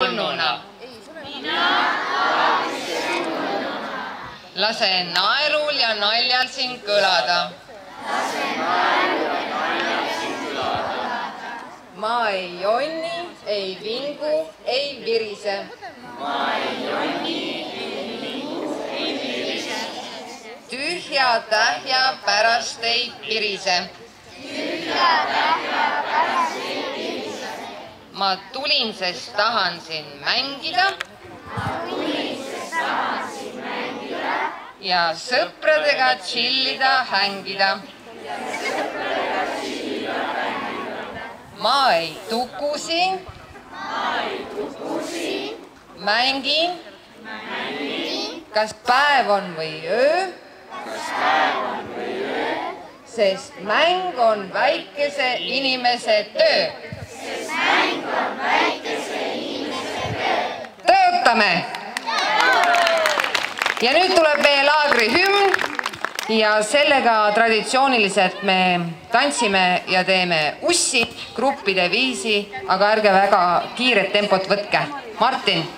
tulnuna. Lase naerul ja naljal sind kõlada. Ma ei jonni, ei vingu, ei virise. Tühja tähja pärast ei pirise. Ma tulin, sest tahan siin mängida. Ja sõpradega chillida, hängida. Ma ei tuku siin. Mängin. Kas päev on või öö? Sest mäng on väikese inimese töö. Töötame! Ja nüüd tuleb meie laagri hümn ja sellega traditsiooniliselt me tantsime ja teeme ussi gruppide viisi, aga ärge väga kiiret tempot võtke. Martin!